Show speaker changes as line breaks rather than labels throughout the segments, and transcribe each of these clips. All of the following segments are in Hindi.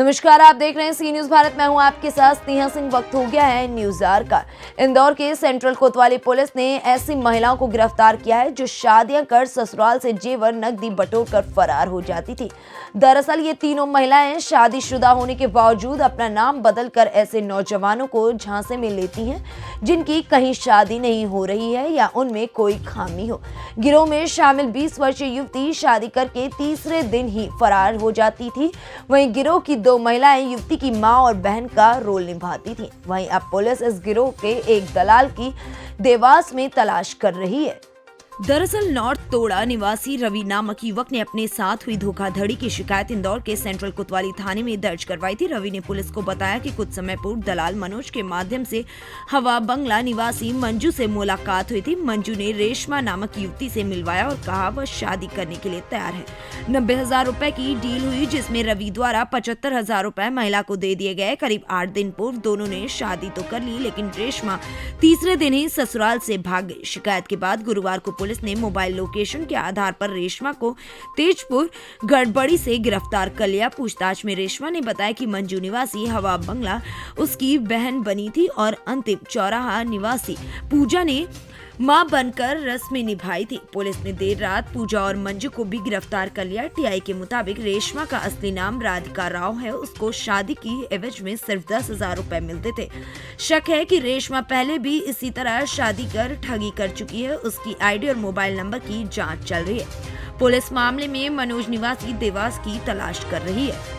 नमस्कार, आप देख रहे हैं सी न्यूज भारत। मैं हूं आपके साथ स्नेहा सिंह। वक्त हो गया है न्यूज आवर का। इंदौर के सेंट्रल कोतवाली पुलिस ने ऐसी महिलाओं को गिरफ्तार किया है जो शादियां कर ससुराल से जेवर नकदी बटोर कर फरार हो जाती थी। दरअसल ये तीनों महिलाएं शादीशुदा होने के बावजूद अपना नाम बदलकर ऐसे नौजवानों को झांसे में लेती हैं जिनकी कहीं शादी नहीं हो रही है या उनमें कोई खामी हो। गिरोह में शामिल 20 वर्षीय युवती शादी करके तीसरे दिन ही फरार हो जाती थी। वहीं गिरोह की 2 महिलाएं युवती की मां और बहन का रोल निभाती थीं। वहीं अब पुलिस इस गिरोह के एक दलाल की देवास में तलाश कर रही है। दरअसल नॉर्थ तोड़ा निवासी रवि नामक युवक ने अपने साथ हुई धोखाधड़ी की शिकायत इंदौर के सेंट्रल कोतवाली थाने में दर्ज करवाई थी। रवि ने पुलिस को बताया कि कुछ समय पूर्व दलाल मनोज के माध्यम से हवा बंगला निवासी मंजू से मुलाकात हुई थी। मंजू ने रेशमा नामक युवती से मिलवाया और कहा वह शादी करने के लिए तैयार है। 90,000 रुपए की डील हुई जिसमें रवि द्वारा 75,000 रुपए महिला को दे दिए गए। करीब 8 दिन पूर्व दोनों ने शादी तो कर ली, लेकिन रेशमा तीसरे दिन ही ससुराल से भाग गई। शिकायत के बाद गुरुवार को पुलिस ने मोबाइल लोकेशन के आधार पर रेशमा को तेजपुर गड़बड़ी से गिरफ्तार कर लिया। पूछताछ में रेशमा ने बताया कि मंजू निवासी हवा बंगला उसकी बहन बनी थी और अंतिम चौराहा निवासी पूजा ने मां बनकर रस्में निभाई थी। पुलिस ने देर रात पूजा और मंजू को भी गिरफ्तार कर लिया। टीआई के मुताबिक रेशमा का असली नाम राधिका राव है। उसको शादी की एवज में सिर्फ 10,000 रुपए मिलते थे। शक है कि रेशमा पहले भी इसी तरह शादी कर ठगी कर चुकी है। उसकी आईडी और मोबाइल नंबर की जांच चल रही है। पुलिस मामले में मनोज निवासी देवास की तलाश कर रही है।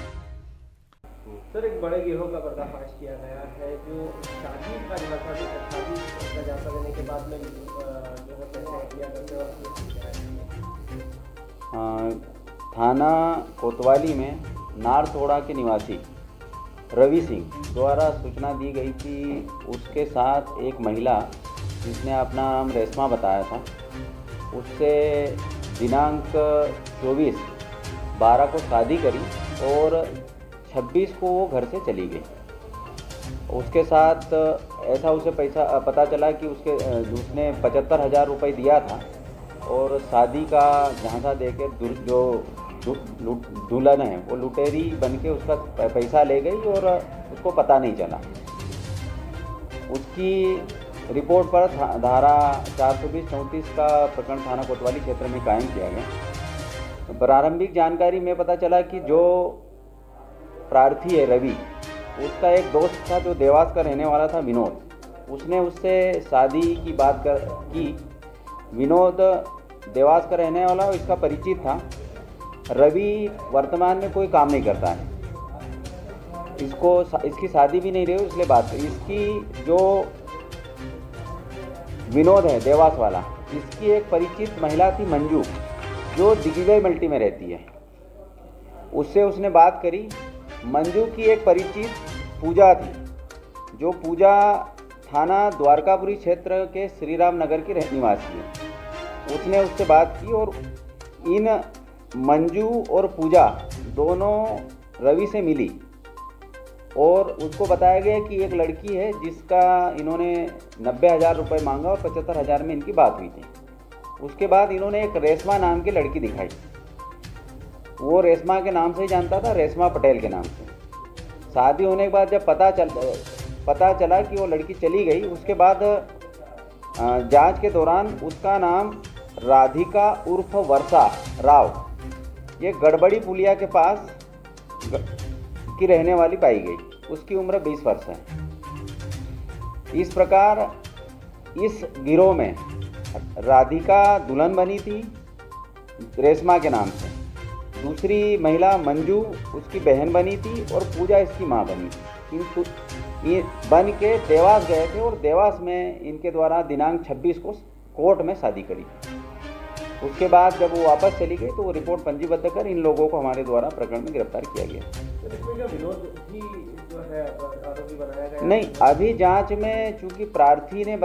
सर, एक बड़े गिरोह का पर्दाफाश किया गया है जो शादी का जायजा लेने के बाद में जो है पैसे किया करते हैं।
थाना कोतवाली में नारतोड़ा के निवासी रवि सिंह द्वारा सूचना दी गई कि उसके साथ एक महिला जिसने अपना नाम रेशमा बताया था, उससे दिनांक 24/12 को शादी करी और 26 को वो घर से चली गई। उसके साथ ऐसा उसे पता चला कि उसने 75,000 रुपये दिया था और शादी का झांसा देकर जो दुल्हन है वो लुटेरी बनके उसका पैसा ले गई और उसको पता नहीं चला। उसकी रिपोर्ट पर धारा 420-34 का प्रकरण थाना कोतवाली क्षेत्र में कायम किया गया। प्रारंभिक जानकारी में पता चला कि जो प्रार्थी है रवि, उसका एक दोस्त था जो देवास का रहने वाला था विनोद। उसने उससे शादी की बात की। विनोद देवास का रहने वाला और इसका परिचित था। रवि वर्तमान में कोई काम नहीं करता है, इसकी शादी भी नहीं रही, इसलिए बात करी। इसकी जो विनोद है देवास वाला, इसकी एक परिचित महिला थी मंजू जो दिग्विजय मल्टी में रहती है। उससे उसने बात करी। मंजू की एक परिचित पूजा थी जो पूजा थाना द्वारकापुरी क्षेत्र के श्री राम नगर की निवासी है। उसने उससे बात की और इन मंजू और पूजा दोनों रवि से मिली और उसको बताया गया कि एक लड़की है जिसका इन्होंने 90,000 रुपये मांगा और 75,000 में इनकी बात हुई थी। उसके बाद इन्होंने एक रेशमा नाम की लड़की दिखाई। वो रेशमा के नाम से ही जानता था, रेशमा पटेल के नाम से। शादी होने के बाद जब पता चला कि वो लड़की चली गई, उसके बाद जांच के दौरान उसका नाम राधिका उर्फ वर्षा राव, ये गड़बड़ी पुलिया के पास की रहने वाली पाई गई। उसकी उम्र 20 वर्ष है। इस प्रकार इस गिरोह में राधिका दुल्हन बनी थी रेशमा के नाम से। दूसरी महिला मंजू उसकी बहन बनी थी और पूजा इसकी मां बनी थी। ये बन के देवास गए थे और देवास में इनके द्वारा दिनांक 26 को कोर्ट में शादी करी। उसके बाद जब वो वापस चली गई तो वो रिपोर्ट पंजीबद्ध कर इन लोगों को हमारे द्वारा प्रकरण में गिरफ्तार किया गया।
विनोद भी जो है आरोपी बनाया गया?
नहीं, अभी जांच में चूंकि प्रार्थी ने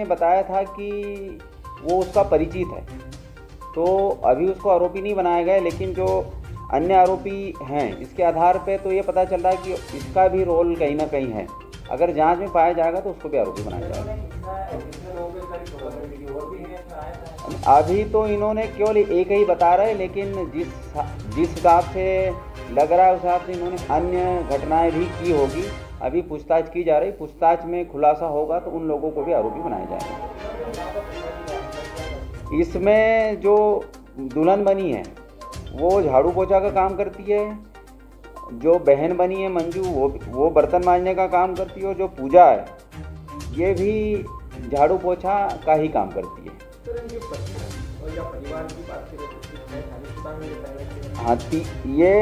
बताया था कि वो उसका परिचित है, तो अभी उसको आरोपी नहीं बनाया गया। लेकिन जो अन्य आरोपी हैं इसके आधार पे तो ये पता चल रहा है कि इसका भी रोल कहीं ना कहीं है। अगर जांच में पाया जाएगा तो उसको भी आरोपी बनाया जाएगा। अभी तो इन्होंने केवल एक ही बता रहे, लेकिन जिस हिसाब से लग रहा है उस हिसाब से इन्होंने अन्य घटनाएं भी की होगी। अभी पूछताछ की जा रही, पूछताछ में खुलासा होगा तो उन लोगों को भी आरोपी बनाया जाएगा। इसमें जो दुल्हन बनी है वो झाड़ू पोछा का काम करती है, जो बहन बनी है मंजू वो बर्तन मांजने का काम करती है, और जो पूजा है ये भी झाड़ू पोछा का ही काम करती है।
और या परिवार की बात करें तो
हाँ, ये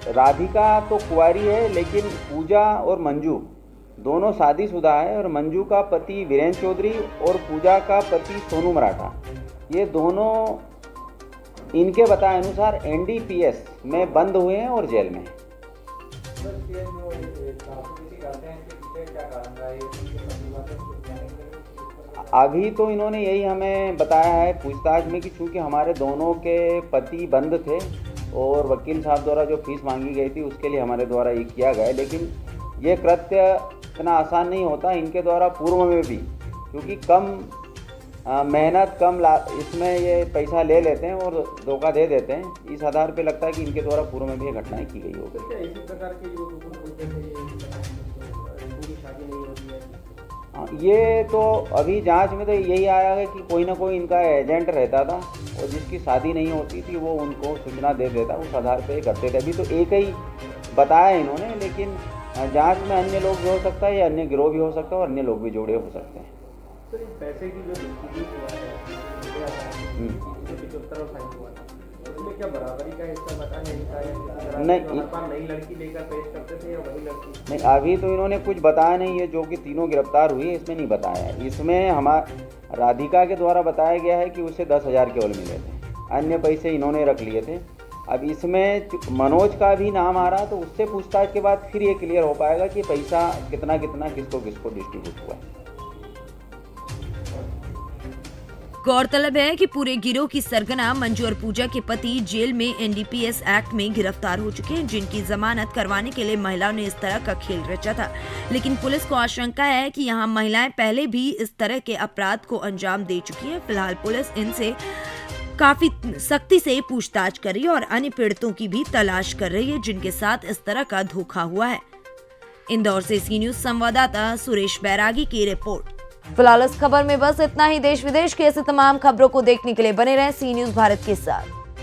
राधिका तो कुंवारी है, लेकिन पूजा और मंजू दोनों शादीशुदा है, और मंजू का पति वीरेंद्र चौधरी और पूजा का पति सोनू मराठा, ये दोनों इनके बताए अनुसार एनडीपीएस में बंद हुए हैं और जेल में हैं। अभी तो इन्होंने यही हमें बताया है पूछताछ में कि चूँकि हमारे दोनों के पति बंद थे और वकील साहब द्वारा जो फीस मांगी गई थी उसके लिए हमारे द्वारा ये किया गया, लेकिन ये कृत्य इतना आसान नहीं होता इनके द्वारा पूर्व में भी, क्योंकि कम मेहनत कम इसमें ये पैसा ले लेते हैं और धोखा दे देते हैं। इस आधार पे लगता है कि इनके द्वारा पूर्व में भी ये घटनाएं की गई होगी।
इसी प्रकार के जो पूरी शादी नहीं होती है,
ये तो अभी जांच में तो यही आया है कि कोई ना कोई इनका एजेंट रहता था और जिसकी शादी नहीं होती थी वो उनको सूचना दे देता, उस आधार पे करते थे। अभी तो एक ही बताया इन्होंने, लेकिन जांच में अन्य लोग भी हो सकता है या अन्य गिरोह भी हो सकता है और अन्य लोग भी जुड़े हो सकते हैं।
तो इस पैसे की जो डिस्ट्रीब्यूट हुआ है 75 और फाइन हुआ था, उसमें क्या बराबरी का हिस्सा बता नहीं, नई लड़की लेकर पेश करते थे या वही लड़की?
नहीं, अभी तो इन्होंने कुछ बताया नहीं है। जो कि तीनों गिरफ्तार हुई है इसमें नहीं बताया है। इसमें हमारा राधिका के द्वारा बताया गया है कि उसे 10,000 केवल मिले थे, अन्य पैसे इन्होंने रख लिए थे। अब इसमें मनोज का भी नाम आ रहा, तो उससे पूछताछ के बाद फिर ये क्लियर हो पाएगा कि पैसा कितना कितना किसको किसको डिस्ट्रीब्यूट हुआ है।
गौरतलब है कि पूरे गिरोह की सरगना मंजू और पूजा के पति जेल में एनडीपीएस एक्ट में गिरफ्तार हो चुके हैं, जिनकी जमानत करवाने के लिए महिलाओं ने इस तरह का खेल रचा था। लेकिन पुलिस को आशंका है कि यहां महिलाएं पहले भी इस तरह के अपराध को अंजाम दे चुकी है। फिलहाल पुलिस इनसे काफी सख्ती से पूछताछ कर रही है और अन्य पीड़ितों की भी तलाश कर रही है जिनके साथ इस तरह का धोखा हुआ है। इंदौर से सी न्यूज संवाददाता सुरेश बैरागी की रिपोर्ट। फिलहाल इस खबर में बस इतना ही। देश विदेश की ऐसी तमाम खबरों को देखने के लिए बने रहें सी न्यूज भारत के साथ।